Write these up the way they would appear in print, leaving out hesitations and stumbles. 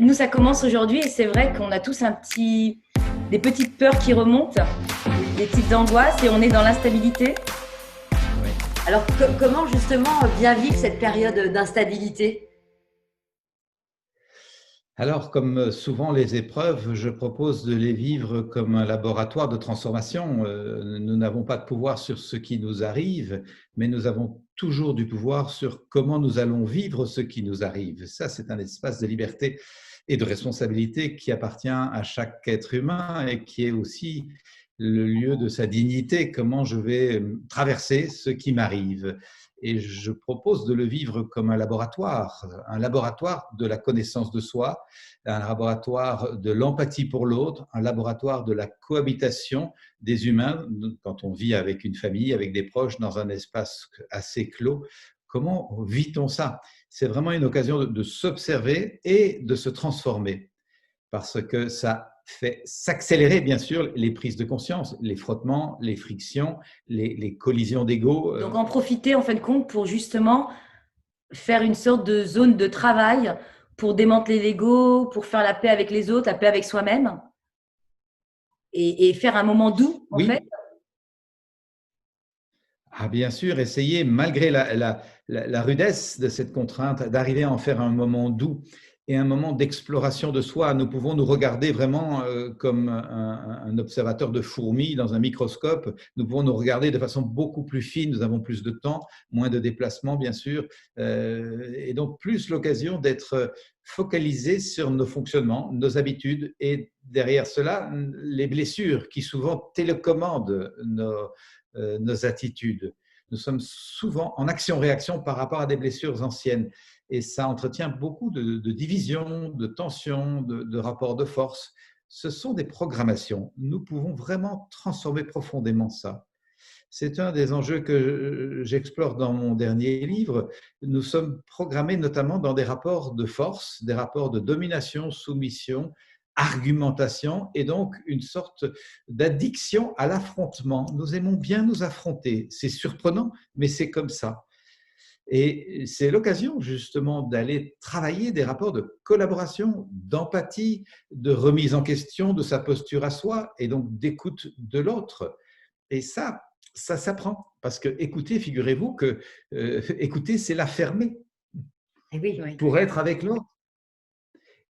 Nous, ça commence aujourd'hui et c'est vrai qu'on a tous des petites peurs qui remontent, des petites angoisses et on est dans l'instabilité. Oui. Alors, comment justement bien vivre cette période d'instabilité? Alors, comme souvent les épreuves, je propose de les vivre comme un laboratoire de transformation. Nous n'avons pas de pouvoir sur ce qui nous arrive, mais nous avons toujours du pouvoir sur comment nous allons vivre ce qui nous arrive. Ça, c'est un espace de liberté et de responsabilité qui appartient à chaque être humain et qui est aussi le lieu de sa dignité, comment je vais traverser ce qui m'arrive. Et je propose de le vivre comme un laboratoire de la connaissance de soi, un laboratoire de l'empathie pour l'autre, un laboratoire de la cohabitation des humains quand on vit avec une famille, avec des proches dans un espace assez clos. Comment vit-on ça? C'est vraiment une occasion de s'observer et de se transformer parce que ça fait s'accélérer, bien sûr, les prises de conscience, les frottements, les frictions, les collisions d'ego. Donc en profiter en fin de compte pour justement faire une sorte de zone de travail pour démanteler l'ego, pour faire la paix avec les autres, la paix avec soi-même et faire un moment doux en fait. Oui, ah, bien sûr, essayer, malgré la rudesse de cette contrainte, d'arriver à en faire un moment doux et un moment d'exploration de soi. Nous pouvons nous regarder vraiment comme un observateur de fourmis dans un microscope. Nous pouvons nous regarder de façon beaucoup plus fine. Nous avons plus de temps, moins de déplacements, bien sûr, et donc plus l'occasion d'être focalisé sur nos fonctionnements, nos habitudes et derrière cela, les blessures qui souvent télécommandent nos attitudes. Nous sommes souvent en action-réaction par rapport à des blessures anciennes et ça entretient beaucoup de divisions, de tensions, de rapports de force. Ce sont des programmations. Nous pouvons vraiment transformer profondément ça. C'est un des enjeux que j'explore dans mon dernier livre. Nous sommes programmés notamment dans des rapports de force, des rapports de domination, soumission, argumentation et donc une sorte d'addiction à l'affrontement. Nous aimons bien nous affronter. C'est surprenant, mais c'est comme ça. Et c'est l'occasion justement d'aller travailler des rapports de collaboration, d'empathie, de remise en question de sa posture à soi et donc d'écoute de l'autre. Et ça s'apprend. Parce que écouter, figurez-vous que écouter, c'est la fermer Eh oui, oui. pour être avec l'autre.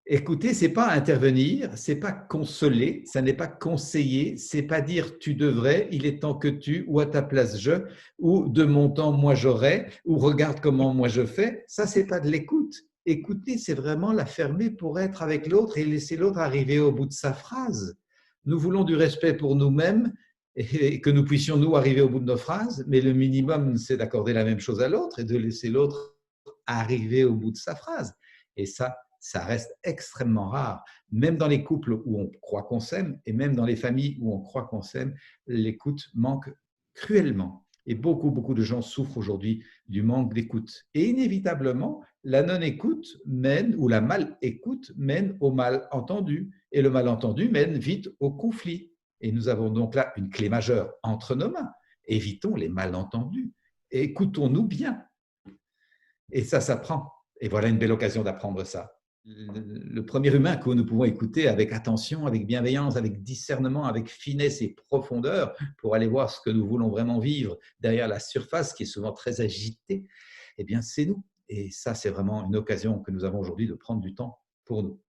Écouter, c'est pas intervenir, c'est pas consoler, ça n'est pas conseiller, c'est pas dire tu devrais, il est temps que tu, ou à ta place je, ou de mon temps moi j'aurais, ou regarde comment moi je fais. Ça, c'est pas de l'écoute. Écouter, c'est vraiment la fermer pour être avec l'autre et laisser l'autre arriver au bout de sa phrase. Nous voulons du respect pour nous-mêmes et que nous puissions nous arriver au bout de nos phrases, mais le minimum, c'est d'accorder la même chose à l'autre et de laisser l'autre arriver au bout de sa phrase. Et ça reste extrêmement rare. Même dans les couples où on croit qu'on s'aime et même dans les familles où on croit qu'on s'aime, l'écoute manque cruellement. Et beaucoup de gens souffrent aujourd'hui du manque d'écoute. Et inévitablement, la non-écoute mène, ou la mal-écoute mène au malentendu. Et le malentendu mène vite au conflit. Et nous avons donc là une clé majeure entre nos mains. Évitons les malentendus. Écoutons-nous bien. Et ça s'apprend. Et voilà une belle occasion d'apprendre ça. Le premier humain que nous pouvons écouter avec attention, avec bienveillance, avec discernement, avec finesse et profondeur pour aller voir ce que nous voulons vraiment vivre derrière la surface qui est souvent très agitée, eh bien c'est nous. Et ça, c'est vraiment une occasion que nous avons aujourd'hui de prendre du temps pour nous.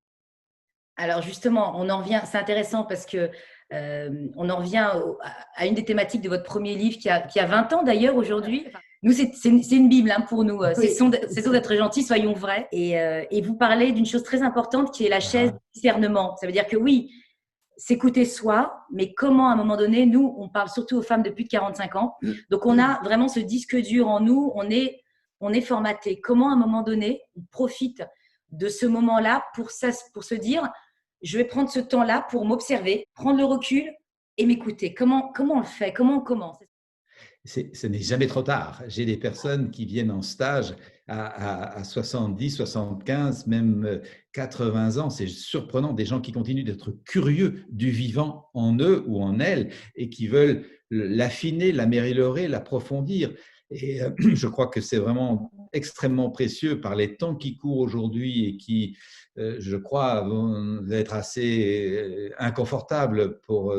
Alors justement, on en revient, c'est intéressant parce que on en revient à une des thématiques de votre premier livre qui a 20 ans d'ailleurs aujourd'hui. Nous, c'est une Bible hein, pour nous. Oui. Cessons d'être gentils, soyons vrais. Et vous parlez d'une chose très importante qui est la chaise du discernement. Ça veut dire que oui, s'écouter soi, mais comment à un moment donné, nous, on parle surtout aux femmes de plus de 45 ans. Donc on a vraiment ce disque dur en nous, on est formaté. Comment à un moment donné, on profite de ce moment-là pour se dire, je vais prendre ce temps-là pour m'observer, prendre le recul et m'écouter. Comment on le fait? Comment on commence? Ce n'est jamais trop tard. J'ai des personnes qui viennent en stage à 70, 75, même 80 ans. C'est surprenant, des gens qui continuent d'être curieux du vivant en eux ou en elles et qui veulent l'affiner, l'améliorer, l'approfondir. Et je crois que c'est vraiment extrêmement précieux par les temps qui courent aujourd'hui et qui je crois, vont être assez inconfortables pour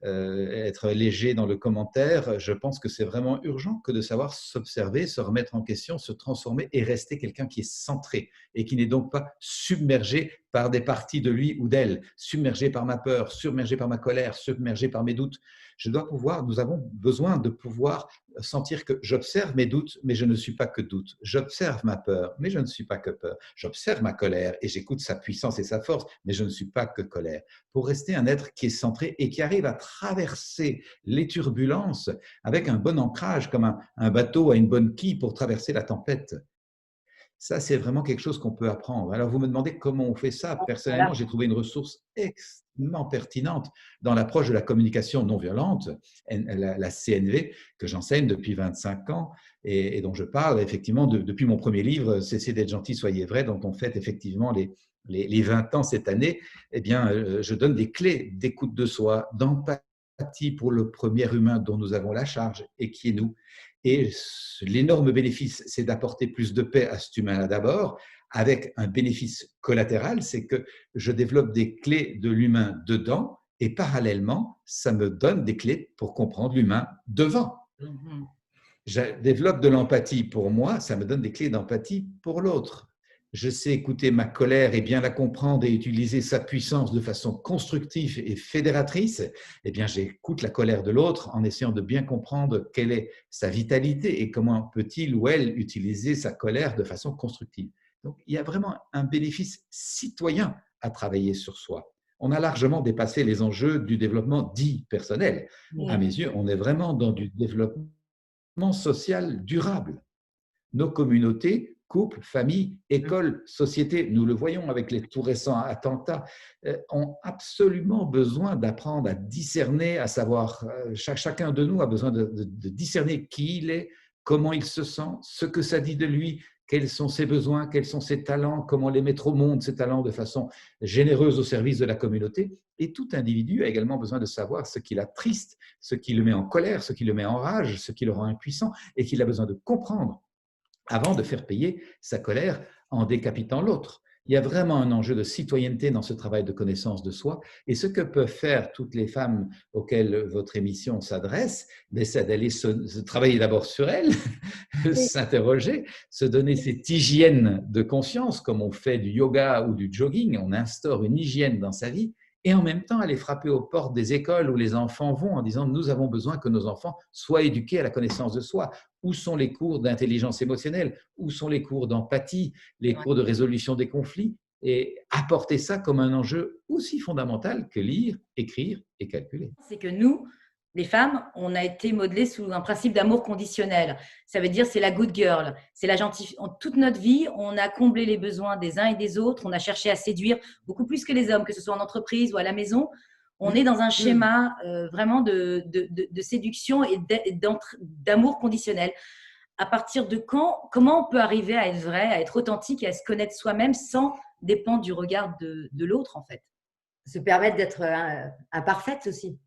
être léger dans le commentaire. Je pense que c'est vraiment urgent que de savoir s'observer, se remettre en question, se transformer et rester quelqu'un qui est centré et qui n'est donc pas submergé par des parties de lui ou d'elle, submergé par ma peur, submergé par ma colère, submergé par mes doutes. Nous avons besoin de pouvoir sentir que j'observe mes doutes, mais je ne suis pas que doute. J'observe ma peur, mais je ne suis pas que peur. J'observe ma colère et j'écoute sa puissance et sa force, mais je ne suis pas que colère. Pour rester un être qui est centré et qui arrive à traverser les turbulences avec un bon ancrage, comme un bateau a une bonne quille pour traverser la tempête. Ça, c'est vraiment quelque chose qu'on peut apprendre. Alors, vous me demandez comment on fait ça. Voilà. Personnellement, j'ai trouvé une ressource extrêmement pertinente dans l'approche de la communication non violente, la CNV, que j'enseigne depuis 25 ans et dont je parle effectivement depuis mon premier livre, Cessez d'être gentil, soyez vrai, dont on fête effectivement les 20 ans cette année. Eh bien, je donne des clés d'écoute de soi, d'empathie pour le premier humain dont nous avons la charge et qui est nous. Et l'énorme bénéfice, c'est d'apporter plus de paix à cet humain-là d'abord, avec un bénéfice collatéral, c'est que je développe des clés de l'humain dedans et parallèlement, ça me donne des clés pour comprendre l'humain devant. Mhm. Je développe de l'empathie pour moi, ça me donne des clés d'empathie pour l'autre. Je sais écouter ma colère et bien la comprendre et utiliser sa puissance de façon constructive et fédératrice. Eh bien, j'écoute la colère de l'autre en essayant de bien comprendre quelle est sa vitalité et comment peut-il ou elle utiliser sa colère de façon constructive. Donc, il y a vraiment un bénéfice citoyen à travailler sur soi. On a largement dépassé les enjeux du développement dit personnel. À mes yeux, on est vraiment dans du développement social durable. Nos communautés, couples, familles, écoles, sociétés, nous le voyons avec les tout récents attentats, ont absolument besoin d'apprendre à discerner, à savoir, chacun de nous a besoin de discerner qui il est, comment il se sent, ce que ça dit de lui, quels sont ses besoins, quels sont ses talents, comment les mettre au monde, ces talents, de façon généreuse au service de la communauté. Et tout individu a également besoin de savoir ce qui l'attriste, ce qui le met en colère, ce qui le met en rage, ce qui le rend impuissant, et qu'il a besoin de comprendre avant de faire payer sa colère en décapitant l'autre. Il y a vraiment un enjeu de citoyenneté dans ce travail de connaissance de soi. Et ce que peuvent faire toutes les femmes auxquelles votre émission s'adresse, c'est d'aller se travailler d'abord sur elles, s'interroger, se donner cette hygiène de conscience, comme on fait du yoga ou du jogging, on instaure une hygiène dans sa vie, et en même temps aller frapper aux portes des écoles où les enfants vont en disant « nous avons besoin que nos enfants soient éduqués à la connaissance de soi ». Où sont les cours d'intelligence émotionnelle? Où sont les cours d'empathie, les cours de résolution des conflits? Et apporter ça comme un enjeu aussi fondamental que lire, écrire et calculer. C'est que nous, les femmes, on a été modelées sous un principe d'amour conditionnel. Ça veut dire c'est la good girl, c'est la gentille. Toute notre vie, on a comblé les besoins des uns et des autres. On a cherché à séduire beaucoup plus que les hommes, que ce soit en entreprise ou à la maison. On est dans un schéma vraiment de séduction et d'amour conditionnel. À partir de quand, comment on peut arriver à être vrai, à être authentique et à se connaître soi-même sans dépendre du regard de l'autre, en fait? Se permettre d'être imparfaite aussi.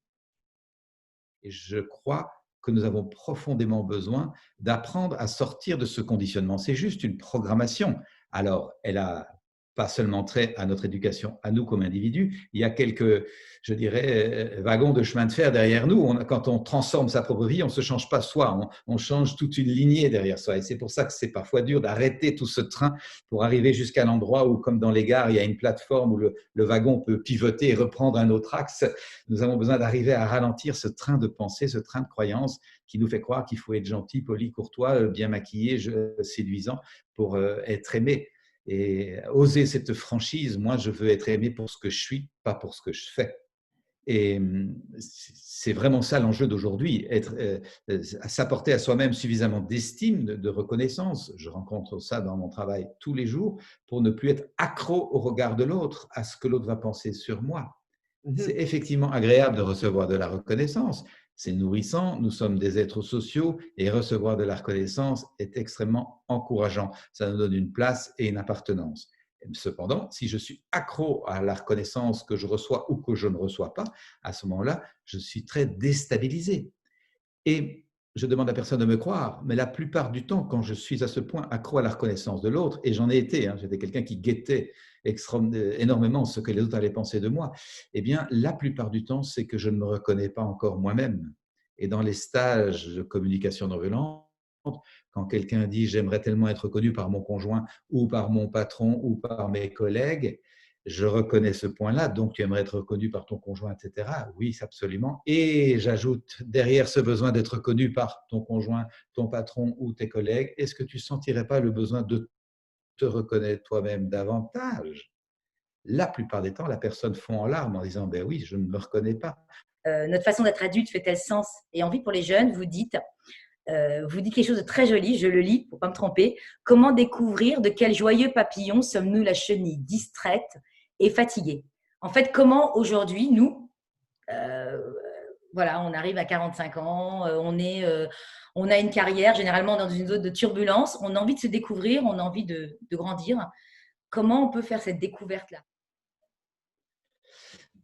Et je crois que nous avons profondément besoin d'apprendre à sortir de ce conditionnement. C'est juste une programmation. Alors, elle a pas seulement trait à notre éducation, à nous comme individus. Il y a quelques, je dirais, wagons de chemin de fer derrière nous. Quand on transforme sa propre vie, on ne se change pas soi, on change toute une lignée derrière soi. Et c'est pour ça que c'est parfois dur d'arrêter tout ce train pour arriver jusqu'à l'endroit où, comme dans les gares, il y a une plateforme où le wagon peut pivoter et reprendre un autre axe. Nous avons besoin d'arriver à ralentir ce train de pensée, ce train de croyance qui nous fait croire qu'il faut être gentil, poli, courtois, bien maquillé, séduisant pour être aimé. Et oser cette franchise, moi, je veux être aimé pour ce que je suis, pas pour ce que je fais. Et c'est vraiment ça l'enjeu d'aujourd'hui, s'apporter à soi-même suffisamment d'estime, de reconnaissance. Je rencontre ça dans mon travail tous les jours pour ne plus être accro au regard de l'autre, à ce que l'autre va penser sur moi. C'est effectivement agréable de recevoir de la reconnaissance. C'est nourrissant, nous sommes des êtres sociaux et recevoir de la reconnaissance est extrêmement encourageant. Ça nous donne une place et une appartenance. Cependant, si je suis accro à la reconnaissance que je reçois ou que je ne reçois pas, à ce moment-là, je suis très déstabilisé. Et je demande à personne de me croire, mais la plupart du temps, quand je suis à ce point accro à la reconnaissance de l'autre, et j'en ai été, j'étais quelqu'un qui guettait énormément ce que les autres allaient penser de moi. Eh bien, la plupart du temps, c'est que je ne me reconnais pas encore moi-même. Et dans les stages de communication non violente, quand quelqu'un dit « j'aimerais tellement être reconnu par mon conjoint ou par mon patron ou par mes collègues », je reconnais ce point-là, donc tu aimerais être reconnu par ton conjoint, etc. Oui, absolument. Et j'ajoute, derrière ce besoin d'être reconnu par ton conjoint, ton patron ou tes collègues, est-ce que tu ne sentirais pas le besoin de te reconnaître toi-même davantage? La plupart des temps, la personne fond en larmes en disant « ben oui, je ne me reconnais pas ». Notre façon d'être adulte fait-elle sens? Et envie pour les jeunes, vous dites quelque chose de très joli, je le lis pour ne pas me tromper. Comment découvrir de quel joyeux papillon sommes-nous la chenille distraite et fatiguée? En fait, comment aujourd'hui, nous, voilà, on arrive à 45 ans, on a une carrière généralement dans une zone de turbulence, on a envie de se découvrir, on a envie de grandir. Comment on peut faire cette découverte-là?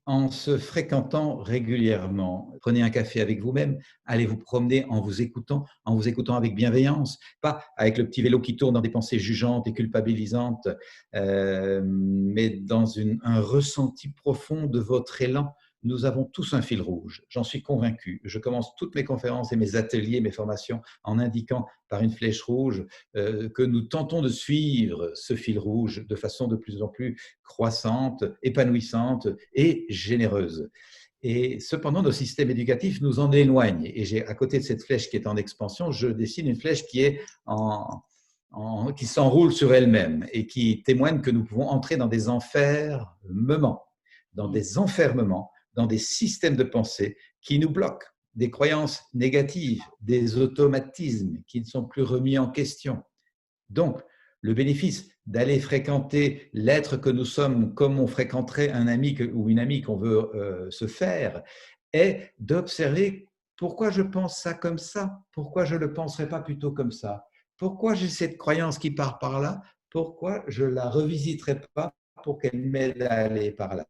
En se fréquentant régulièrement, prenez un café avec vous-même, allez vous promener en vous écoutant avec bienveillance, pas avec le petit vélo qui tourne dans des pensées jugeantes et culpabilisantes, mais dans un ressenti profond de votre élan. Nous avons tous un fil rouge, j'en suis convaincu. Je commence toutes mes conférences et mes ateliers, mes formations en indiquant par une flèche rouge que nous tentons de suivre ce fil rouge de façon de plus en plus croissante, épanouissante et généreuse. Et cependant, nos systèmes éducatifs nous en éloignent. Et j'ai, à côté de cette flèche qui est en expansion, je dessine une flèche qui s'enroule sur elle-même et qui témoigne que nous pouvons entrer dans des enfermements, dans des systèmes de pensée qui nous bloquent, des croyances négatives, des automatismes qui ne sont plus remis en question. Donc, le bénéfice d'aller fréquenter l'être que nous sommes comme on fréquenterait un ami ou une amie qu'on veut se faire est d'observer pourquoi je pense ça comme ça, pourquoi je ne le penserais pas plutôt comme ça, pourquoi j'ai cette croyance qui part par là, pourquoi je ne la revisiterai pas pour qu'elle m'aide à aller par là.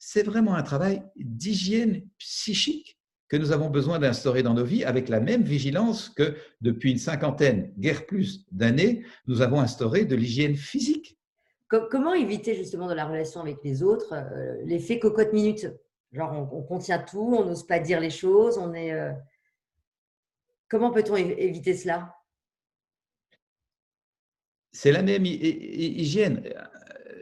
C'est vraiment un travail d'hygiène psychique que nous avons besoin d'instaurer dans nos vies avec la même vigilance que depuis une cinquantaine, guère plus d'années, nous avons instauré de l'hygiène physique. Comment éviter justement dans la relation avec les autres l'effet cocotte-minute? Genre on contient tout, on n'ose pas dire les choses, Comment peut-on éviter cela? C'est la même hygiène.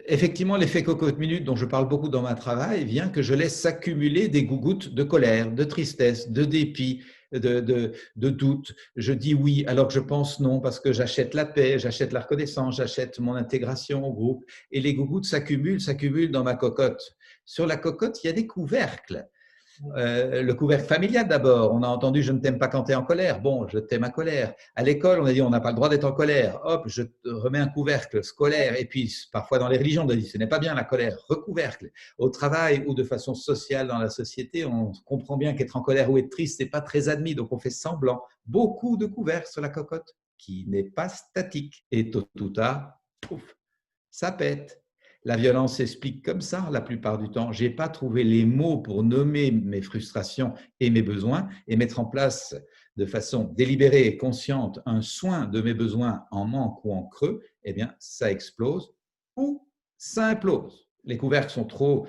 Effectivement, l'effet cocotte-minute dont je parle beaucoup dans mon travail vient que je laisse s'accumuler des gougoutes de colère, de tristesse, de dépit, de doute. Je dis oui alors que je pense non parce que j'achète la paix, j'achète la reconnaissance, j'achète mon intégration au groupe. Et les gougoutes s'accumulent dans ma cocotte. Sur la cocotte, il y a des couvercles. Le couvercle familial d'abord. On a entendu « je ne t'aime pas quand tu es en colère ». Bon, je t'aime à colère. À l'école, on a dit « on n'a pas le droit d'être en colère ». Hop, je te remets un couvercle scolaire. Et puis, parfois dans les religions, on dit « ce n'est pas bien la colère ». Recouvercle. Au travail ou de façon sociale dans la société, on comprend bien qu'être en colère ou être triste, ce n'est pas très admis. Donc, on fait semblant. Beaucoup de couvercles sur la cocotte qui n'est pas statique. Et tôt ou tard, pouf, ça pète. La violence s'explique comme ça la plupart du temps. Je n'ai pas trouvé les mots pour nommer mes frustrations et mes besoins et mettre en place de façon délibérée et consciente un soin de mes besoins en manque ou en creux. Eh bien, ça explose ou ça implose. Les couvercles sont trop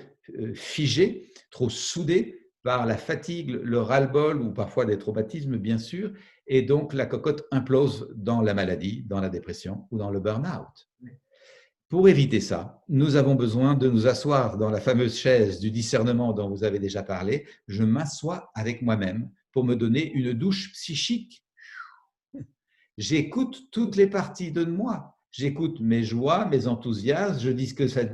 figés, trop soudés par la fatigue, le ras-le-bol ou parfois des traumatismes, bien sûr. Et donc, la cocotte implose dans la maladie, dans la dépression ou dans le burn-out. Pour éviter ça, nous avons besoin de nous asseoir dans la fameuse chaise du discernement dont vous avez déjà parlé. Je m'assois avec moi-même pour me donner une douche psychique. J'écoute toutes les parties de moi. J'écoute mes joies, mes enthousiasmes,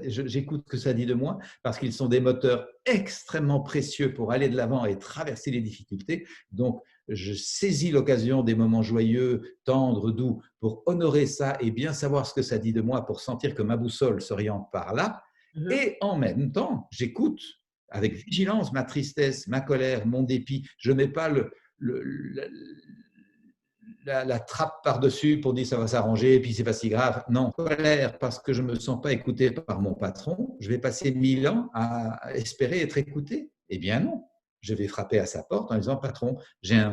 j'écoute ce que ça dit de moi parce qu'ils sont des moteurs extrêmement précieux pour aller de l'avant et traverser les difficultés. Donc, je saisis l'occasion des moments joyeux, tendres, doux pour honorer ça et bien savoir ce que ça dit de moi pour sentir que ma boussole s'oriente par là. Et en même temps, j'écoute avec vigilance ma tristesse, ma colère, mon dépit. Je ne mets pas la trappe par-dessus pour dire ça va s'arranger et puis c'est pas si grave. Non, colère parce que je ne me sens pas écouté par mon patron. Je vais passer 1000 ans à espérer être écouté. Eh bien non. Je vais frapper à sa porte en disant « Patron, j'ai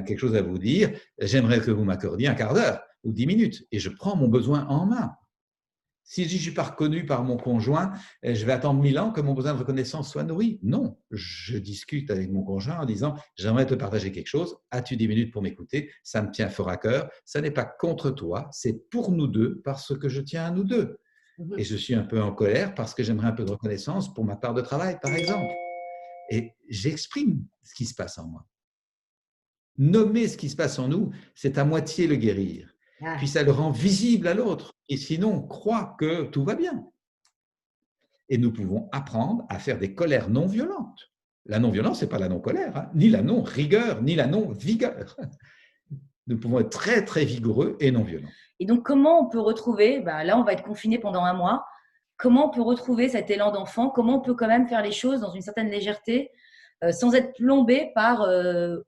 quelque chose à vous dire, j'aimerais que vous m'accordiez un quart d'heure ou 10 minutes. » Et je prends mon besoin en main. Si je ne suis pas reconnu par mon conjoint, je vais attendre 1000 ans que mon besoin de reconnaissance soit nourri. Non, je discute avec mon conjoint en disant « j'aimerais te partager quelque chose, as-tu 10 minutes pour m'écouter? Ça me tient fort à cœur, ça n'est pas contre toi, c'est pour nous deux parce que je tiens à nous deux. Et je suis un peu en colère parce que j'aimerais un peu de reconnaissance pour ma part de travail, par exemple. » Et j'exprime ce qui se passe en moi. Nommer ce qui se passe en nous, c'est à moitié le guérir. Puis ça le rend visible à l'autre. Et sinon, on croit que tout va bien. Et nous pouvons apprendre à faire des colères non violentes. La non-violence, ce n'est pas la non-colère, hein, ni la non-rigueur, ni la non-vigueur. Nous pouvons être très, très vigoureux et non violents. Et donc, comment on peut retrouver, là, on va être confiné pendant un mois, comment on peut retrouver cet élan d'enfant? Comment on peut quand même faire les choses dans une certaine légèreté sans être plombé par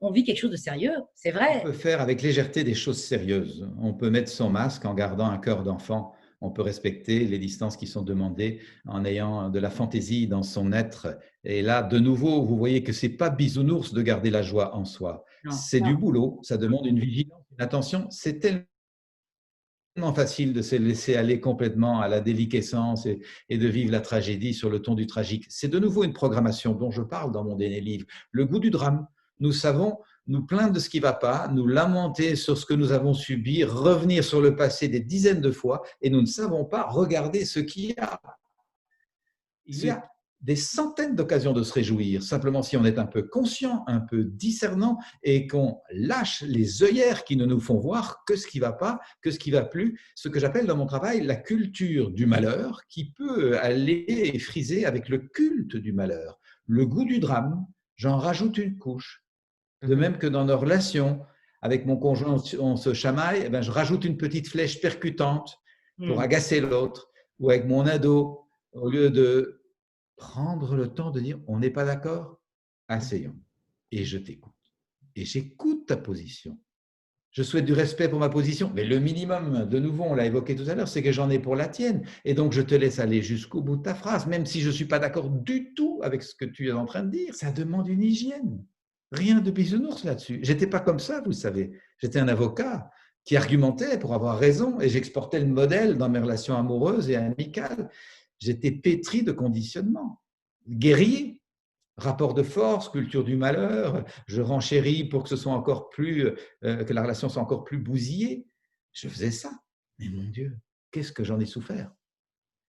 on vit quelque chose de sérieux, c'est vrai. On peut faire avec légèreté des choses sérieuses. On peut mettre son masque en gardant un cœur d'enfant. On peut respecter les distances qui sont demandées en ayant de la fantaisie dans son être. Et là, de nouveau, vous voyez que ce n'est pas bisounours de garder la joie en soi. C'est du boulot, ça demande une vigilance, une attention. C'est tellement facile de se laisser aller complètement à la déliquescence et de vivre la tragédie sur le ton du tragique. C'est de nouveau une programmation dont je parle dans mon dernier livre. Le goût du drame. Nous savons nous plaindre de ce qui ne va pas, nous lamenter sur ce que nous avons subi, revenir sur le passé des dizaines de fois et nous ne savons pas regarder ce qu'il y a. Il y a des centaines d'occasions de se réjouir, simplement si on est un peu conscient, un peu discernant et qu'on lâche les œillères qui ne nous font voir que ce qui ne va pas, que ce qui ne va plus, ce que j'appelle dans mon travail la culture du malheur qui peut aller friser avec le culte du malheur. Le goût du drame, j'en rajoute une couche. De même que dans nos relations, avec mon conjoint, on se chamaille, eh bien, je rajoute une petite flèche percutante pour agacer l'autre. Ou avec mon ado, au lieu de prendre le temps de dire « on n'est pas d'accord, asseyons et je t'écoute. Et j'écoute ta position. Je souhaite du respect pour ma position, mais le minimum, de nouveau, on l'a évoqué tout à l'heure, c'est que j'en ai pour la tienne. Et donc, je te laisse aller jusqu'au bout de ta phrase, même si je ne suis pas d'accord du tout avec ce que tu es en train de dire. Ça demande une hygiène. Rien de bisounours là-dessus. J'étais pas comme ça, vous savez. J'étais un avocat qui argumentait pour avoir raison et j'exportais le modèle dans mes relations amoureuses et amicales. J'étais pétri de conditionnement, guerrier, rapport de force, culture du malheur. Je renchéris pour que ce soit encore plus, que la relation soit encore plus bousillée. Je faisais ça. Mais mon Dieu, qu'est-ce que j'en ai souffert.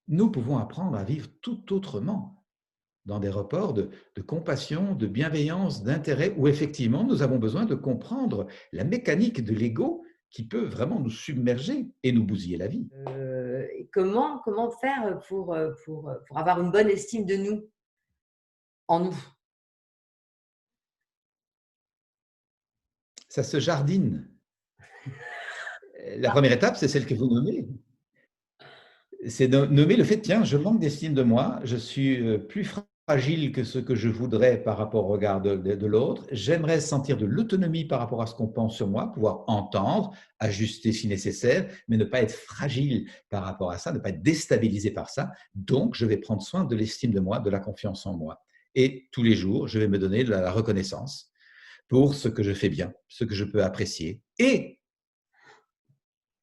Nous pouvons apprendre à vivre tout autrement, dans des rapports de compassion, de bienveillance, d'intérêt, où effectivement nous avons besoin de comprendre la mécanique de l'ego qui peut vraiment nous submerger et nous bousiller la vie. Comment faire pour avoir une bonne estime de nous, en nous? Ça se jardine. La première étape, c'est celle que vous nommez. C'est de nommer le fait, tiens, je manque d'estime de moi, je suis plus fragile que ce que je voudrais par rapport au regard de l'autre, j'aimerais sentir de l'autonomie par rapport à ce qu'on pense sur moi, pouvoir entendre, ajuster si nécessaire, mais ne pas être fragile par rapport à ça, ne pas être déstabilisé par ça. Donc, je vais prendre soin de l'estime de moi, de la confiance en moi. Et tous les jours, je vais me donner de la reconnaissance pour ce que je fais bien, ce que je peux apprécier, et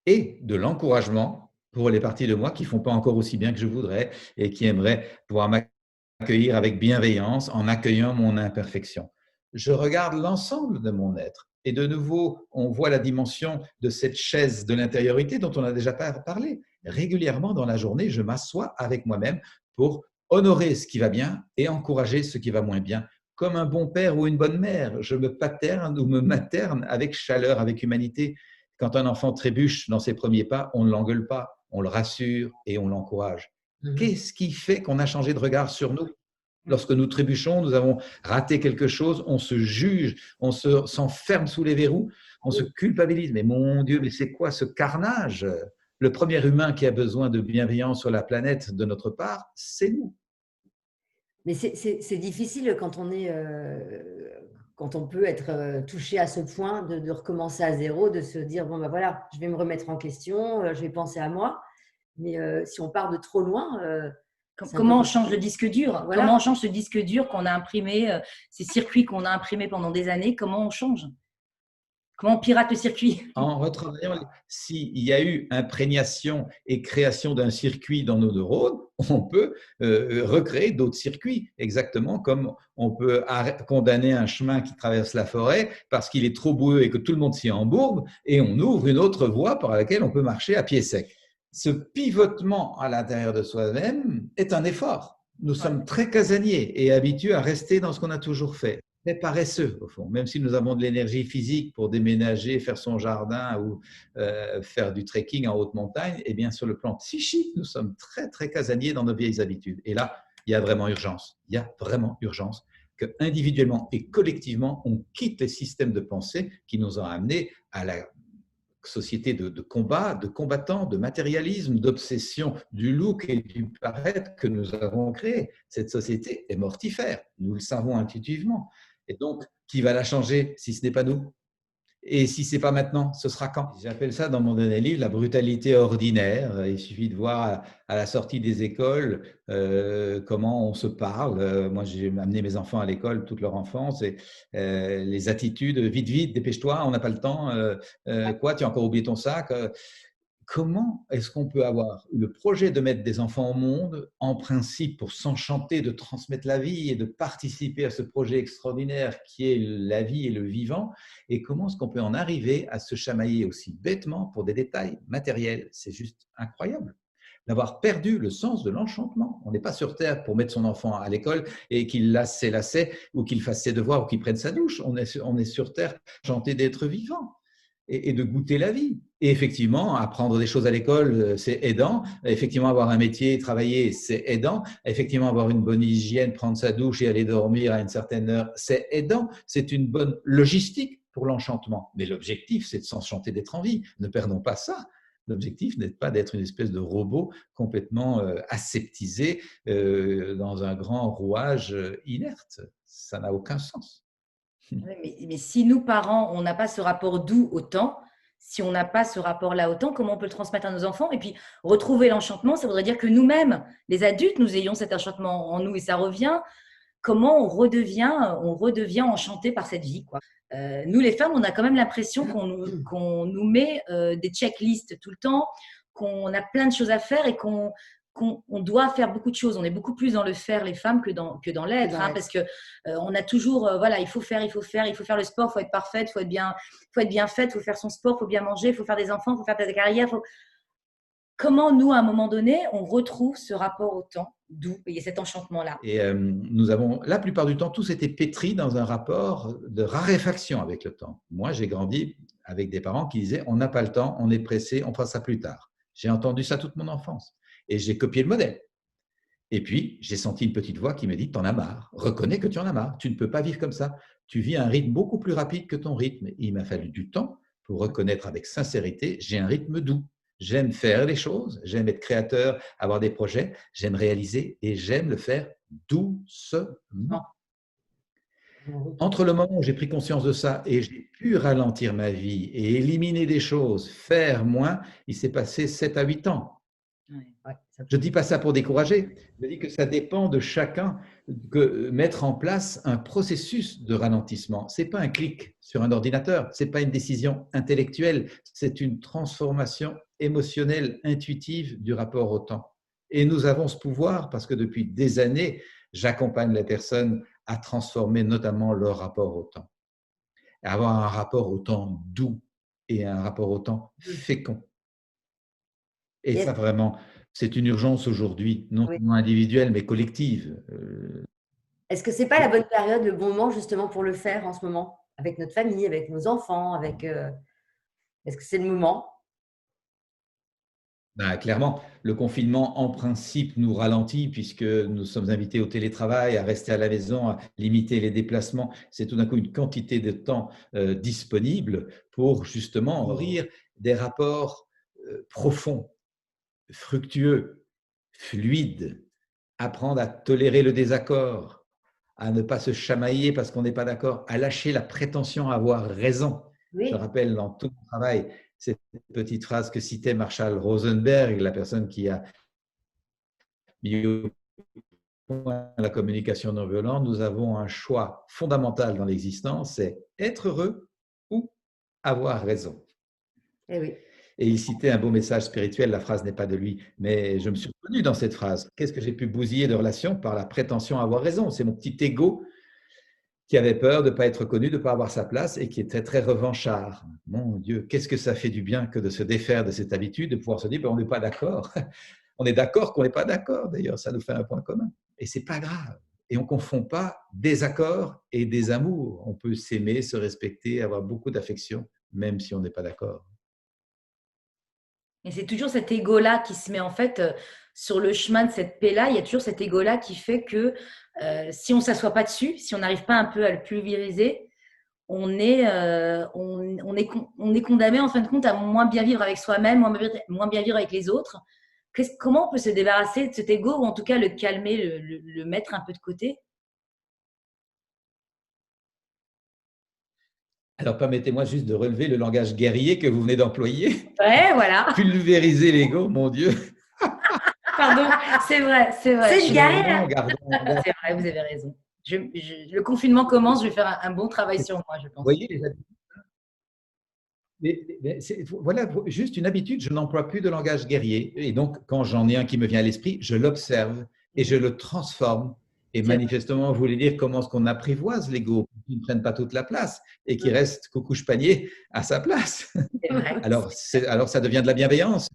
de l'encouragement pour les parties de moi qui ne font pas encore aussi bien que je voudrais et qui aimeraient pouvoir m'accueillir avec bienveillance en accueillant mon imperfection. Je regarde l'ensemble de mon être et de nouveau, on voit la dimension de cette chaise de l'intériorité dont on a déjà parlé. Régulièrement dans la journée, je m'assois avec moi-même pour honorer ce qui va bien et encourager ce qui va moins bien. Comme un bon père ou une bonne mère, je me paterne ou me materne avec chaleur, avec humanité. Quand un enfant trébuche dans ses premiers pas, on ne l'engueule pas, on le rassure et on l'encourage. Qu'est-ce qui fait qu'on a changé de regard sur nous? Lorsque nous trébuchons, nous avons raté quelque chose, on se juge, on s'enferme sous les verrous, on se culpabilise. Mais mon Dieu, mais c'est quoi ce carnage? Le premier humain qui a besoin de bienveillance sur la planète de notre part, c'est nous. Mais c'est difficile quand on est… quand on peut être touché à ce point de recommencer à zéro, de se dire, bon ben voilà, je vais me remettre en question, je vais penser à moi. Mais si on part de trop loin… comment on change le disque dur? Voilà. Comment on change ce disque dur qu'on a imprimé, ces circuits qu'on a imprimés pendant des années? Comment on change? Comment on pirate le circuit? En retravaillant, s'il y a eu imprégnation et création d'un circuit dans nos neurones, on peut recréer d'autres circuits, exactement comme on peut condamner un chemin qui traverse la forêt parce qu'il est trop boueux et que tout le monde s'y embourbe, et on ouvre une autre voie par laquelle on peut marcher à pied sec. Ce pivotement à l'intérieur de soi-même est un effort. Nous sommes très casaniers et habitués à rester dans ce qu'on a toujours fait. Très paresseux, au fond. Même si nous avons de l'énergie physique pour déménager, faire son jardin ou faire du trekking en haute montagne, eh bien, sur le plan psychique, nous sommes très, très casaniers dans nos vieilles habitudes. Et là, il y a vraiment urgence. Il y a vraiment urgence que individuellement et collectivement, on quitte les systèmes de pensée qui nous ont amenés à la société de combat, de combattants, de matérialisme, d'obsession du look et du paraître que nous avons créé. Cette société est mortifère, nous le savons intuitivement. Et donc, qui va la changer si ce n'est pas nous? Et si ce n'est pas maintenant, ce sera quand? J'appelle ça dans mon dernier livre la brutalité ordinaire. Il suffit de voir à la sortie des écoles comment on se parle. Moi, j'ai amené mes enfants à l'école toute leur enfance et les attitudes, vite, vite, dépêche-toi, on n'a pas le temps. Quoi, tu as encore oublié ton sac? Comment est-ce qu'on peut avoir le projet de mettre des enfants au monde, en principe pour s'enchanter de transmettre la vie et de participer à ce projet extraordinaire qui est la vie et le vivant, et comment est-ce qu'on peut en arriver à se chamailler aussi bêtement pour des détails matériels? C'est juste incroyable d'avoir perdu le sens de l'enchantement. On n'est pas sur Terre pour mettre son enfant à l'école et qu'il lasse ses lacets ou qu'il fasse ses devoirs ou qu'il prenne sa douche. On est sur Terre chanter d'être vivant et de goûter la vie. Et effectivement, apprendre des choses à l'école, c'est aidant. Effectivement, avoir un métier, travailler, c'est aidant. Effectivement, avoir une bonne hygiène, prendre sa douche et aller dormir à une certaine heure, c'est aidant. C'est une bonne logistique pour l'enchantement. Mais l'objectif, c'est de s'enchanter d'être en vie. Ne perdons pas ça. L'objectif n'est pas d'être une espèce de robot complètement aseptisé dans un grand rouage inerte. Ça n'a aucun sens. Oui, mais si nous, parents, on n'a pas ce rapport doux au temps, si on n'a pas ce rapport-là au temps, comment on peut le transmettre à nos enfants? Et puis, retrouver l'enchantement, ça voudrait dire que nous-mêmes, les adultes, nous ayons cet enchantement en nous. Et ça revient, comment on redevient enchanté par cette vie, quoi. Nous, les femmes, on a quand même l'impression qu'on nous met des checklists tout le temps, qu'on a plein de choses à faire et qu'on doit faire beaucoup de choses. On est beaucoup plus dans le faire, les femmes, que dans l'être, hein, parce que on a toujours, voilà, il faut faire le sport, il faut être parfaite, il faut être bien faite, il faut faire son sport, il faut bien manger, il faut faire des enfants, il faut faire ta carrière. Comment, nous, à un moment donné, on retrouve ce rapport au temps, d'où il y a cet enchantement-là? Et nous avons, la plupart du temps, tous été pétris dans un rapport de raréfaction avec le temps. Moi, j'ai grandi avec des parents qui disaient « on n'a pas le temps, on est pressé, on fera ça plus tard ». J'ai entendu ça toute mon enfance et j'ai copié le modèle. Et puis, j'ai senti une petite voix qui me dit « t'en as marre, reconnais que tu en as marre, tu ne peux pas vivre comme ça, tu vis à un rythme beaucoup plus rapide que ton rythme ». Et il m'a fallu du temps pour reconnaître avec sincérité « j'ai un rythme doux ». J'aime faire les choses, j'aime être créateur, avoir des projets, j'aime réaliser et j'aime le faire doucement. Entre le moment où j'ai pris conscience de ça et j'ai pu ralentir ma vie et éliminer des choses, faire moins, il s'est passé 7 à 8 ans. Je ne dis pas ça pour décourager, je dis que ça dépend de chacun de mettre en place un processus de ralentissement. Ce n'est pas un clic sur un ordinateur, ce n'est pas une décision intellectuelle, c'est une transformation émotionnelle, intuitive du rapport au temps. Et nous avons ce pouvoir parce que depuis des années, j'accompagne les personnes à transformer notamment leur rapport au temps, à avoir un rapport au temps doux et un rapport au temps fécond. Et ça, vraiment, c'est une urgence aujourd'hui, non seulement individuelle, mais collective. Est-ce que ce n'est pas la bonne période, le bon moment justement pour le faire en ce moment, avec notre famille, avec nos enfants, est-ce que c'est le moment? Ben, clairement, le confinement, en principe, nous ralentit puisque nous sommes invités au télétravail, à rester à la maison, à limiter les déplacements. C'est tout d'un coup une quantité de temps disponible pour justement nourrir des rapports profonds, fructueux, fluides, apprendre à tolérer le désaccord, à ne pas se chamailler parce qu'on n'est pas d'accord, à lâcher la prétention à avoir raison. Je rappelle dans tout mon travail cette petite phrase que citait Marshall Rosenberg, la personne qui a mis au point la communication non violente. Nous avons un choix fondamental dans l'existence, c'est être heureux ou avoir raison. Eh oui. Et il citait un beau message spirituel, la phrase n'est pas de lui, mais je me suis reconnu dans cette phrase. Qu'est-ce que j'ai pu bousiller de relations par la prétention à avoir raison? C'est mon petit ego qui avait peur de ne pas être connu, de ne pas avoir sa place et qui était très revanchard. Mon Dieu, qu'est-ce que ça fait du bien que de se défaire de cette habitude, de pouvoir se dire, ben, on n'est pas d'accord. On est d'accord qu'on n'est pas d'accord, d'ailleurs, ça nous fait un point commun. Et c'est pas grave. Et on ne confond pas désaccord et désamour. On peut s'aimer, se respecter, avoir beaucoup d'affection, même si on n'est pas d'accord. Et c'est toujours cet ego-là qui se met en fait sur le chemin de cette paix-là. Il y a toujours cet ego-là qui fait que si on ne s'assoit pas dessus, si on n'arrive pas un peu à le pulvériser, on est condamné en fin de compte à moins bien vivre avec soi-même, moins bien vivre avec les autres. Comment on peut se débarrasser de cet ego ou en tout cas le calmer, le mettre un peu de côté? Alors, permettez-moi juste de relever le langage guerrier que vous venez d'employer. Ouais, voilà. Pulvériser l'ego, mon Dieu. Pardon, c'est vrai, c'est vrai. C'est une guerre. C'est vrai, vous avez raison. Le confinement commence, je vais faire un bon travail sur moi, je Vous pense. voyez les habitudes. Voilà, juste une habitude, je n'emploie plus de langage guerrier. Et donc, quand j'en ai un qui me vient à l'esprit, je l'observe et je le transforme. Et manifestement, vous voulez dire comment est-ce qu'on apprivoise l'ego, qu'il ne prenne pas toute la place et qu'il reste coucouche panier à sa place. Alors, ça devient de la bienveillance.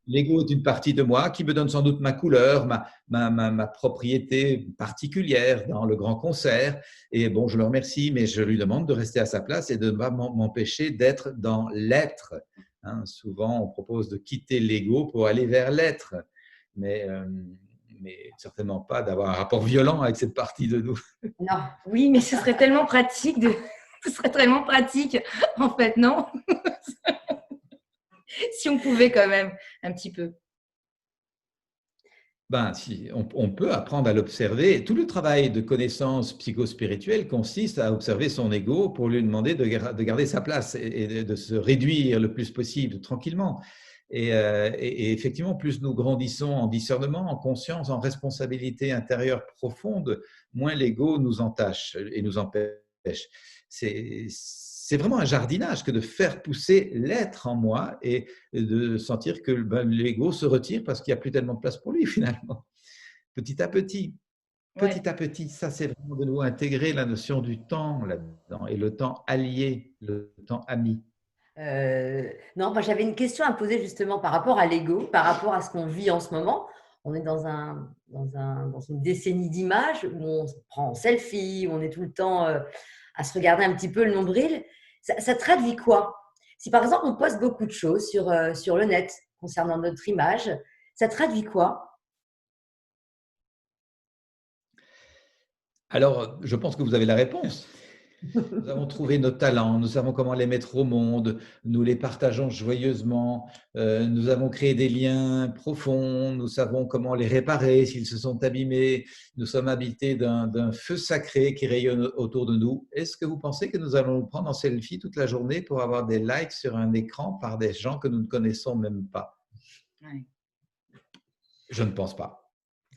L'ego est une partie de moi qui me donne sans doute ma couleur, ma propriété particulière dans le grand concert. Et bon, je le remercie, mais je lui demande de rester à sa place et de ne pas m'empêcher d'être dans l'être. Hein, souvent, on propose de quitter l'ego pour aller vers l'être, mais certainement pas d'avoir un rapport violent avec cette partie de nous. Non. Oui, mais ce serait tellement pratique ce serait tellement pratique, en fait, non? Si on pouvait quand même, un petit peu. Ben, si, on peut apprendre à l'observer. Tout le travail de connaissance psychospirituelle consiste à observer son ego pour lui demander de garder sa place et de se réduire le plus possible tranquillement. Et effectivement, plus nous grandissons en discernement, en conscience, en responsabilité intérieure profonde, moins l'ego nous entache et nous empêche. C'est vraiment un jardinage que de faire pousser l'être en moi et de sentir que l'ego se retire parce qu'il n'y a plus tellement de place pour lui finalement. Petit à petit, Ouais. petit à petit, ça c'est vraiment de nous intégrer la notion du temps là-dedans et le temps allié, le temps ami. Non, moi j'avais une question à poser justement par rapport à l'ego, par rapport à ce qu'on vit en ce moment. On est dans une décennie d'images où on se prend en selfie, où on est tout le temps à se regarder un petit peu le nombril. Ça traduit quoi? Si par exemple on poste beaucoup de choses sur le net concernant notre image, ça traduit quoi? Alors, je pense que vous avez la réponse. Nous avons trouvé nos talents, nous savons comment les mettre au monde, nous les partageons joyeusement, nous avons créé des liens profonds, nous savons comment les réparer s'ils se sont abîmés, nous sommes habités d'un feu sacré qui rayonne autour de nous. Est-ce que vous pensez que nous allons nous prendre en selfie toute la journée pour avoir des likes sur un écran par des gens que nous ne connaissons même pas? Ouais. Je ne pense pas.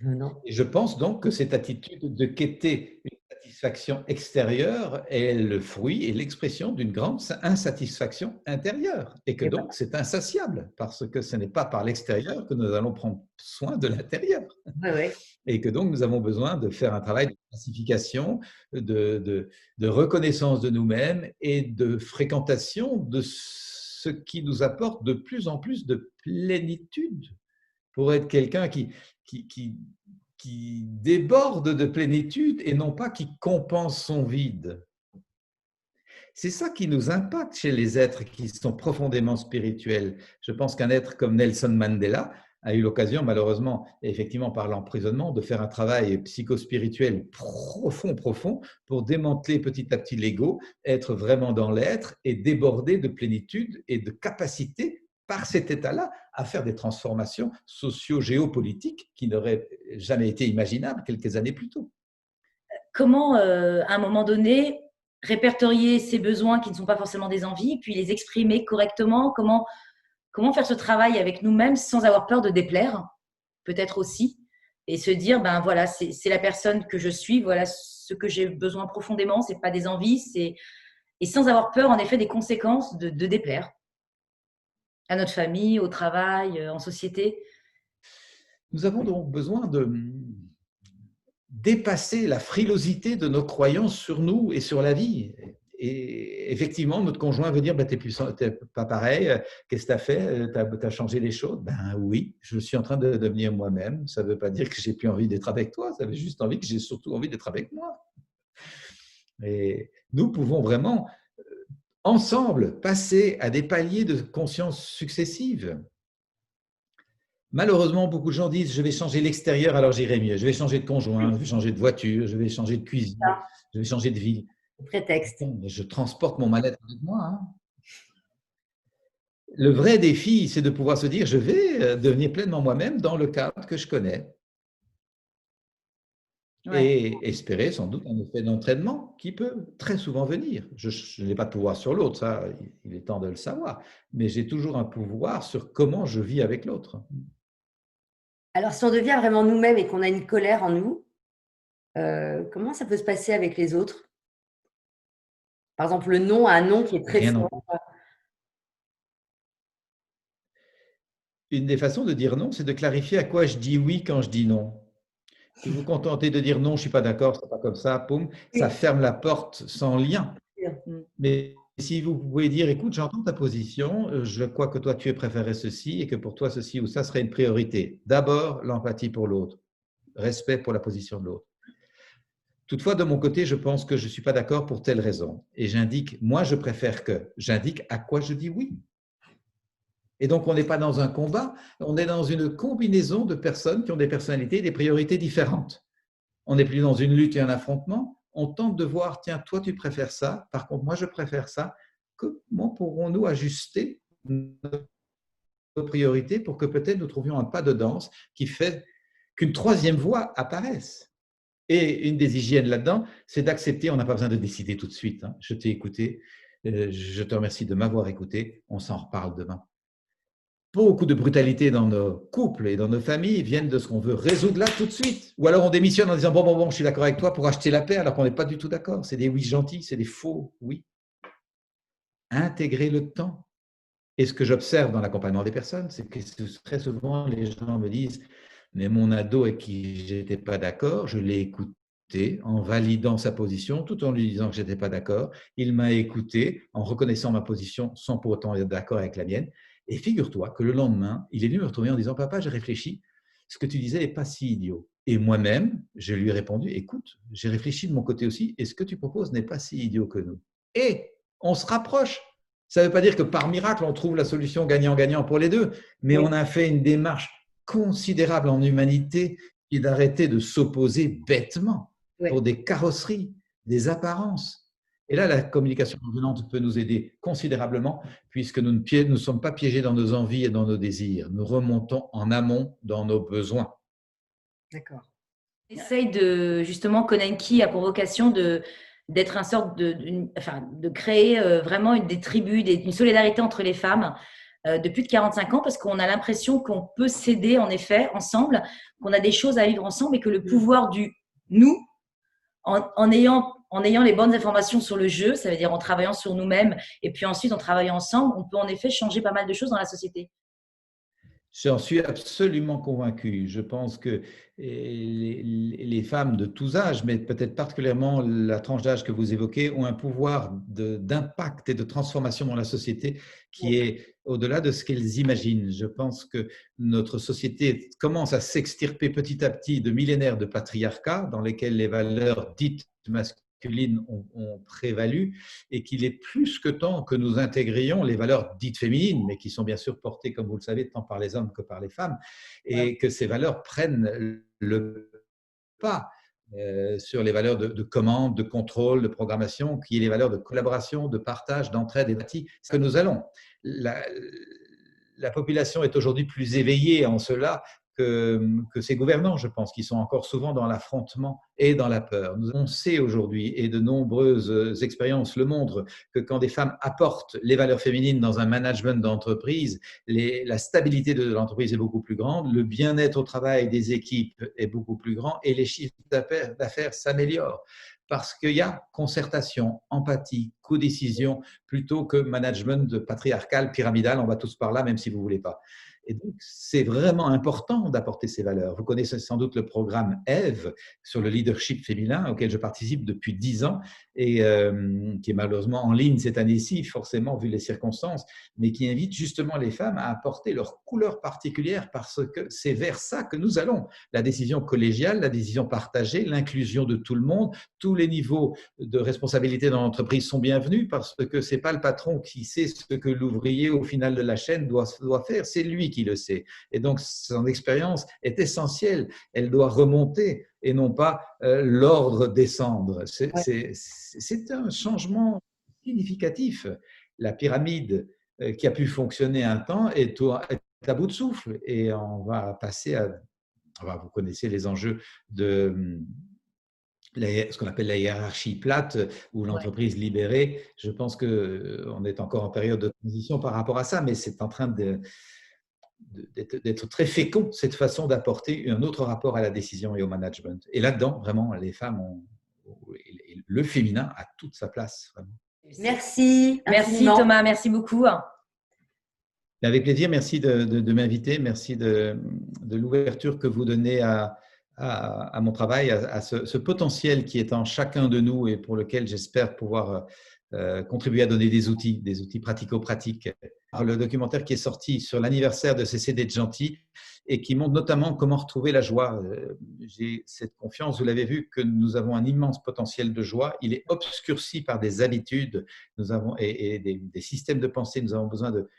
Non. Et je pense donc que cette attitude de quêter une satisfaction extérieure est le fruit et l'expression d'une grande insatisfaction intérieure. Et que donc c'est insatiable parce que ce n'est pas par l'extérieur que nous allons prendre soin de l'intérieur. Ouais, ouais. Et que donc nous avons besoin de faire un travail de pacification, de reconnaissance de nous-mêmes et de fréquentation de ce qui nous apporte de plus en plus de plénitude pour être quelqu'un qui déborde de plénitude et non pas qui compense son vide. C'est ça qui nous impacte chez les êtres qui sont profondément spirituels. Je pense qu'un être comme Nelson Mandela a eu l'occasion, malheureusement, effectivement par l'emprisonnement, de faire un travail psychospirituel profond, pour démanteler petit à petit l'ego, être vraiment dans l'être et déborder de plénitude et de capacité par cet état-là, à faire des transformations socio-géopolitiques qui n'auraient jamais été imaginables quelques années plus tôt. Comment, à un moment donné, répertorier ces besoins qui ne sont pas forcément des envies, puis les exprimer correctement? Comment faire ce travail avec nous-mêmes sans avoir peur de déplaire, peut-être aussi, et se dire, ben voilà, c'est la personne que je suis, voilà ce que j'ai besoin profondément, c'est pas des envies, et sans avoir peur, en effet, des conséquences de déplaire à notre famille, au travail, en société. Nous avons donc besoin de dépasser la frilosité de nos croyances sur nous et sur la vie. Et effectivement, notre conjoint veut dire bah, t'es pas pareil, qu'est-ce que tu as fait, tu as changé les choses. Ben oui, je suis en train de devenir moi-même. Ça ne veut pas dire que j'ai plus envie d'être avec toi, ça veut juste envie que j'ai surtout envie d'être avec moi. Et nous pouvons vraiment, ensemble, passer à des paliers de conscience successives. Malheureusement, beaucoup de gens disent je vais changer l'extérieur, alors j'irai mieux. Je vais changer de conjoint, je vais changer de voiture, je vais changer de cuisine, je vais changer de vie. Prétexte. Je transporte mon mal-être avec moi. Hein. Le vrai défi, c'est de pouvoir se dire je vais devenir pleinement moi-même dans le cadre que je connais. Ouais. Et espérer sans doute un effet d'entraînement qui peut très souvent venir. Je n'ai pas de pouvoir sur l'autre, ça, il est temps de le savoir. Mais j'ai toujours un pouvoir sur comment je vis avec l'autre. Alors, si on devient vraiment nous-mêmes et qu'on a une colère en nous, comment ça peut se passer avec les autres? Par exemple, le non à un non qui est très fort. Une des façons de dire non, c'est de clarifier à quoi je dis oui quand je dis non. Si vous vous contentez de dire non, je ne suis pas d'accord, c'est pas comme ça, poum, ça ferme la porte sans lien. Mais si vous pouvez dire, écoute, j'entends ta position, je crois que toi tu préférais ceci et que pour toi ceci ou ça serait une priorité. D'abord, l'empathie pour l'autre, respect pour la position de l'autre. Toutefois, de mon côté, je pense que je ne suis pas d'accord pour telle raison. Et j'indique, moi je préfère que, j'indique à quoi je dis oui. Et donc, on n'est pas dans un combat, on est dans une combinaison de personnes qui ont des personnalités et des priorités différentes. On n'est plus dans une lutte et un affrontement. On tente de voir, tiens, toi, tu préfères ça. Par contre, moi, je préfère ça. Comment pourrons-nous ajuster nos priorités pour que peut-être nous trouvions un pas de danse qui fait qu'une troisième voie apparaisse? Et une des hygiènes là-dedans, c'est d'accepter, on n'a pas besoin de décider tout de suite. Hein. Je t'ai écouté, je te remercie de m'avoir écouté. On s'en reparle demain. Beaucoup de brutalité dans nos couples et dans nos familles viennent de ce qu'on veut résoudre là tout de suite. Ou alors on démissionne en disant bon, je suis d'accord avec toi pour acheter la paix alors qu'on n'est pas du tout d'accord. C'est des oui gentils, c'est des faux oui. Intégrer le temps. Et ce que j'observe dans l'accompagnement des personnes, c'est que très souvent les gens me disent mais mon ado avec qui je n'étais pas d'accord, je l'ai écouté en validant sa position tout en lui disant que je n'étais pas d'accord. Il m'a écouté en reconnaissant ma position sans pour autant être d'accord avec la mienne. Et figure-toi que le lendemain, il est venu me retrouver en disant « Papa, j'ai réfléchi, ce que tu disais n'est pas si idiot. » Et moi-même, je lui ai répondu « Écoute, j'ai réfléchi de mon côté aussi, et ce que tu proposes n'est pas si idiot que nous. » Et on se rapproche. Ça ne veut pas dire que par miracle, on trouve la solution gagnant-gagnant pour les deux, mais on a fait une démarche considérable en humanité qui est d'arrêter de s'opposer bêtement pour des carrosseries, des apparences. Et là, la communication non violente peut nous aider considérablement puisque nous ne sommes pas piégés dans nos envies et dans nos désirs. Nous remontons en amont dans nos besoins. D'accord. Essaye de, justement, Konenki a pour vocation d'être une sorte de créer vraiment des tribus, une solidarité entre les femmes de plus de 45 ans parce qu'on a l'impression qu'on peut s'aider en effet ensemble, qu'on a des choses à vivre ensemble et que le pouvoir du nous, en ayant les bonnes informations sur le jeu, ça veut dire en travaillant sur nous-mêmes et puis ensuite en travaillant ensemble, on peut en effet changer pas mal de choses dans la société. J'en suis absolument convaincu. Je pense que les femmes de tous âges, mais peut-être particulièrement la tranche d'âge que vous évoquez, ont un pouvoir d'impact et de transformation dans la société qui est au-delà de ce qu'elles imaginent. Je pense que notre société commence à s'extirper petit à petit de millénaires de patriarcat dans lesquels les valeurs dites masculines ont prévalu et qu'il est plus que temps que nous intégrions les valeurs dites féminines, mais qui sont bien sûr portées, comme vous le savez, tant par les hommes que par les femmes, et que ces valeurs prennent le pas sur les valeurs de commande, de contrôle, de programmation, qui est les valeurs de collaboration, de partage, d'entraide et d'empathie. Ce que nous allons. La population est aujourd'hui plus éveillée en cela que ses gouvernants, je pense, qui sont encore souvent dans l'affrontement et dans la peur. On sait aujourd'hui, et de nombreuses expériences le montrent, que quand des femmes apportent les valeurs féminines dans un management d'entreprise, la stabilité de l'entreprise est beaucoup plus grande, le bien-être au travail des équipes est beaucoup plus grand et les chiffres d'affaires s'améliorent. parce qu'il y a concertation, empathie, codécision, plutôt que management patriarcal, pyramidal, on va tous par là, même si vous ne voulez pas. Et donc, c'est vraiment important d'apporter ces valeurs. Vous connaissez sans doute le programme EVE sur le leadership féminin, auquel je participe depuis 10 ans, et qui est malheureusement en ligne cette année-ci, forcément, vu les circonstances, mais qui invite justement les femmes à apporter leur couleur particulière, parce que c'est vers ça que nous allons. La décision collégiale, la décision partagée, l'inclusion de tout le monde, tous les niveaux de responsabilité dans l'entreprise sont bienvenus, parce que ce n'est pas le patron qui sait ce que l'ouvrier au final de la chaîne doit faire, c'est lui qui le sait. Et donc, son expérience est essentielle. Elle doit remonter et non pas l'ordre descendre. C'est un changement significatif. La pyramide qui a pu fonctionner un temps est à bout de souffle. Et on va passer à… Vous connaissez les enjeux de… ce qu'on appelle la hiérarchie plate ou l'entreprise libérée. Je pense qu'on est encore en période de transition par rapport à ça, mais c'est en train d'être très fécond, cette façon d'apporter un autre rapport à la décision et au management. Et là-dedans, vraiment, les femmes le féminin a toute sa place. Vraiment. Merci. Merci Thomas, merci beaucoup. Avec plaisir, merci de m'inviter, merci de l'ouverture que vous donnez à mon travail, à ce potentiel qui est en chacun de nous et pour lequel j'espère pouvoir contribuer à donner des outils pratico-pratiques. Le documentaire qui est sorti sur l'anniversaire de Cessez d'être gentil et qui montre notamment comment retrouver la joie. J'ai cette confiance, vous l'avez vu, que nous avons un immense potentiel de joie. Il est obscurci par des habitudes et des systèmes de pensée. Nous avons besoin de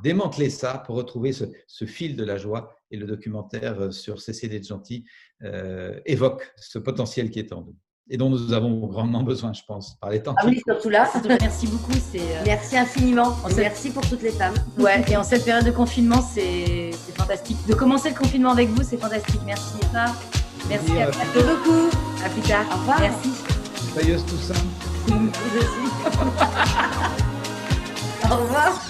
démanteler ça pour retrouver ce fil de la joie. Et le documentaire sur Cessez d'être gentil évoque ce potentiel qui est en nous et dont nous avons grandement besoin, je pense, par les temps. Ah oui, surtout là. Merci beaucoup. Merci infiniment. Merci pour toutes les femmes. Ouais, et en cette période de confinement, c'est fantastique. De commencer le confinement avec vous, c'est fantastique. Merci Eva. Merci à bientôt. Beaucoup. À plus tard. Au revoir. Merci. Joyeuse Toussaint. Vous aussi. Au revoir.